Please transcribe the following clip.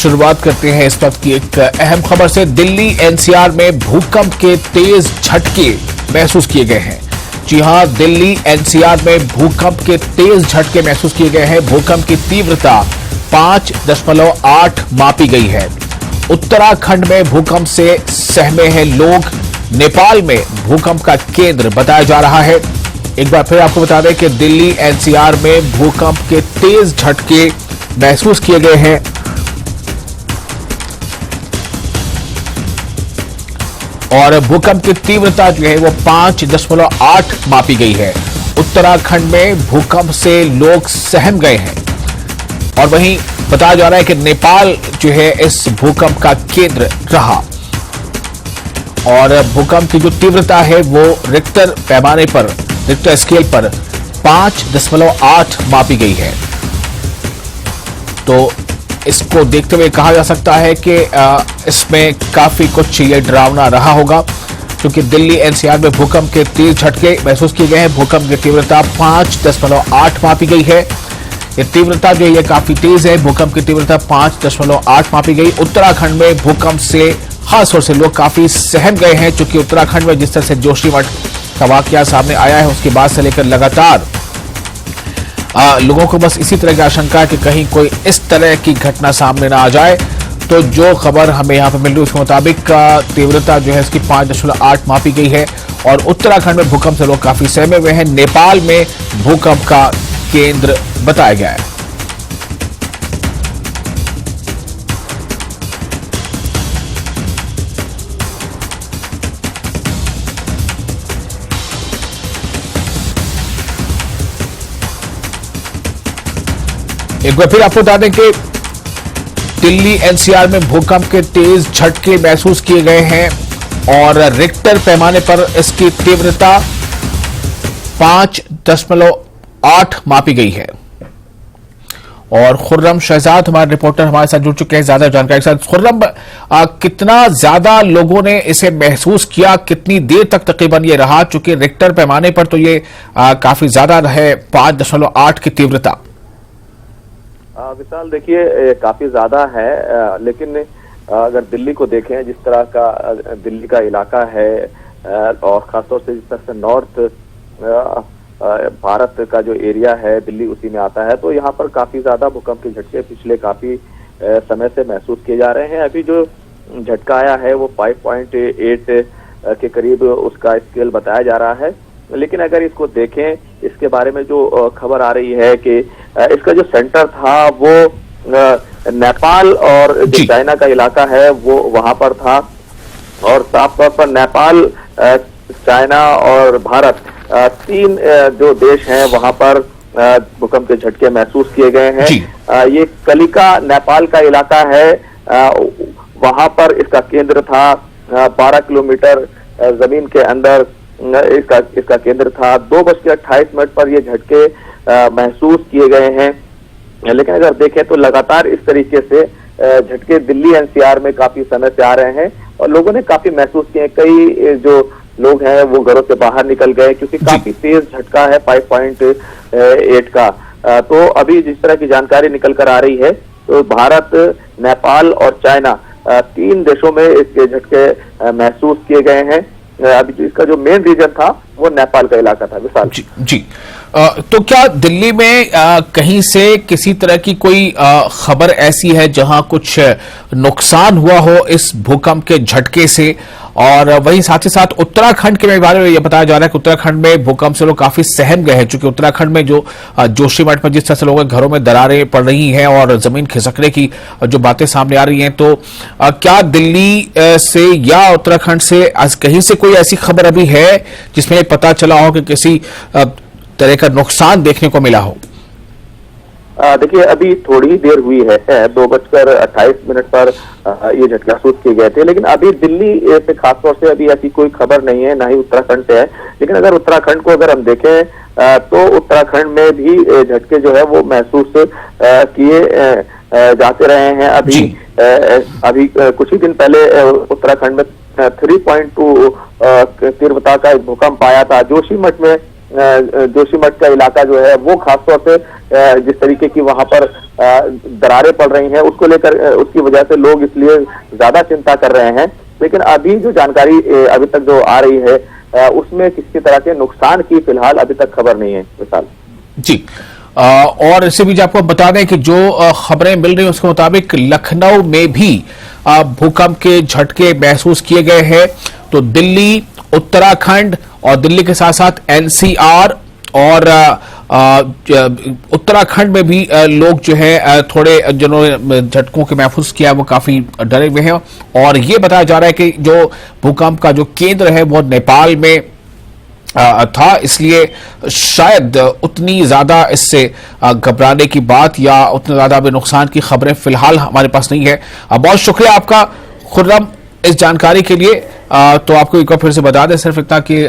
शुरुआत करते हैं इस वक्त की एक अहम खबर से। दिल्ली एनसीआर में भूकंप के तेज झटके महसूस किए गए हैं। जी हां, दिल्ली एनसीआर में भूकंप के तेज झटके महसूस किए गए हैं। भूकंप की तीव्रता 5.8 मापी गई है। उत्तराखंड में भूकंप से सहमे हैं लोग। नेपाल में भूकंप का केंद्र बताया जा रहा है। एक बार फिर आपको बता दें कि दिल्ली एनसीआर में भूकंप के तेज झटके महसूस किए गए हैं और भूकंप की तीव्रता जो है वो 5.8 मापी गई है। उत्तराखंड में भूकंप से लोग सहम गए हैं और वहीं बताया जा रहा है कि नेपाल जो है इस भूकंप का केंद्र रहा और भूकंप की जो तीव्रता है वो रिक्टर पैमाने पर, रिक्टर स्केल पर 5.8 मापी गई है। तो इसको देखते हुए कहा जा सकता है कि इसमें काफी कुछ ये डरावना रहा होगा, क्योंकि दिल्ली एनसीआर में भूकंप के तेज झटके महसूस किए गए हैं। भूकंप की तीव्रता 5.8 मापी गई है। ये तीव्रता जो है ये काफी तेज है। भूकंप की तीव्रता 5.8 मापी गई। उत्तराखंड में भूकंप से खासतौर से लोग काफी सहम गए हैं, क्योंकि उत्तराखंड में जिस तरह से जोशीमठ का वाकया सामने आया है उसके बाद से लेकर लगातार लोगों को बस इसी तरह की आशंका है कि कहीं कोई इस तरह की घटना सामने ना आ जाए। तो जो खबर हमें यहां पर मिल रही है उसके मुताबिक तीव्रता जो है इसकी 5.8 मापी गई है और उत्तराखंड में भूकंप से लोग काफी सहमे हुए हैं। नेपाल में भूकंप का केंद्र बताया गया है। एक बार फिर आपको बता दें कि दिल्ली एनसीआर में भूकंप के तेज झटके महसूस किए गए हैं और रिक्टर पैमाने पर इसकी तीव्रता 5.8 मापी गई है। और खुर्रम शहजाद हमारे रिपोर्टर हमारे साथ जुड़ चुके हैं ज्यादा जानकारी के साथ। खुर्रम, कितना ज्यादा लोगों ने इसे महसूस किया, कितनी देर तक तकरीबन ये रहा? चूंकि रिक्टर पैमाने पर तो ये काफी ज्यादा है, 5.8 की तीव्रता। विशाल, देखिए काफी ज्यादा है, लेकिन अगर दिल्ली को देखें, जिस तरह का दिल्ली का इलाका है और खासतौर से जिस तरह से नॉर्थ भारत का जो एरिया है दिल्ली उसी में आता है, तो यहाँ पर काफी ज्यादा भूकंप के झटके पिछले काफी समय से महसूस किए जा रहे हैं। अभी जो झटका आया है वो 5.8 के करीब उसका स्केल बताया जा रहा है। लेकिन अगर इसको देखें, इसके बारे में जो खबर आ रही है कि इसका जो सेंटर था वो नेपाल और जो चाइना का इलाका है वो वहां पर था और साफ तौर पर नेपाल, चाइना और भारत, तीन जो देश हैं वहां पर भूकंप के झटके महसूस किए गए हैं। ये कलिका नेपाल का इलाका है, वहां पर इसका केंद्र था। 12 किलोमीटर जमीन के अंदर इसका केंद्र था। 2:28 पर ये झटके महसूस किए गए हैं। लेकिन अगर देखें तो लगातार इस तरीके से झटके दिल्ली एनसीआर में काफी समय से आ रहे हैं और लोगों ने काफी महसूस किए। कई जो लोग हैं वो घरों से बाहर निकल गए क्योंकि काफी तेज झटका है 5.8 का। तो अभी जिस तरह की जानकारी निकल कर आ रही है तो भारत, नेपाल और चाइना, तीन देशों में इसके झटके महसूस किए गए हैं। अभी इसका जो मेन रीजन था वो नेपाल का इलाका था। विशाल जी, तो क्या दिल्ली में कहीं से किसी तरह की कोई खबर ऐसी है जहां कुछ नुकसान हुआ हो इस भूकंप के झटके से? और वहीं साथ ही साथ उत्तराखंड के बारे में यह बताया जा रहा है कि उत्तराखंड में भूकंप से लोग काफी सहम गए हैं, क्योंकि उत्तराखंड में जो जोशीमठ में जिस तरह से लोगों के घरों में दरारें पड़ रही हैं और जमीन खिसकने की जो बातें सामने आ रही हैं, तो क्या दिल्ली से या उत्तराखंड से कहीं से कोई ऐसी खबर अभी है जिसमें पता चला हो कि किसी तरह का नुकसान देखने को मिला हो? देखिए, अभी थोड़ी देर हुई है, 2:28 पर ये झटके महसूस किए गए थे। लेकिन अभी दिल्ली से खासतौर से अभी ऐसी कोई खबर नहीं है, ना ही उत्तराखंड से है। लेकिन अगर उत्तराखंड को अगर हम देखें तो उत्तराखंड में भी झटके जो है वो महसूस किए जाते रहे हैं। अभी कुछ ही दिन पहले उत्तराखंड में 3.2 तीव्रता का एक भूकंप आया था। जोशीमठ में जोशीमठ का इलाका जो है वो खासतौर से जिस तरीके की वहां पर दरारें पड़ रही हैं उसको लेकर उसकी वजह से लोग इसलिए ज्यादा चिंता कर रहे हैं। लेकिन अभी जो जानकारी अभी तक जो आ रही है उसमें किसी तरह के नुकसान की फिलहाल अभी तक खबर नहीं है विशाल जी। और इससे भी आपको बता दें कि जो खबरें मिल रही हैं उसके मुताबिक लखनऊ में भी भूकंप के झटके महसूस किए गए हैं। तो दिल्ली, उत्तराखंड और दिल्ली के साथ साथ एनसीआर और उत्तराखंड में भी लोग जो है थोड़े जिन्होंने झटकों के महसूस किया वो काफी डरे हुए हैं। और ये बताया जा रहा है कि जो भूकंप का जो केंद्र है वो नेपाल में था, इसलिए शायद उतनी ज्यादा इससे घबराने की बात या उतना ज्यादा भी नुकसान की खबरें फिलहाल हमारे पास नहीं है। बहुत शुक्रिया आपका खुर्रम इस जानकारी के लिए। तो आपको एक बार फिर से बता दें सिर्फ इतना कि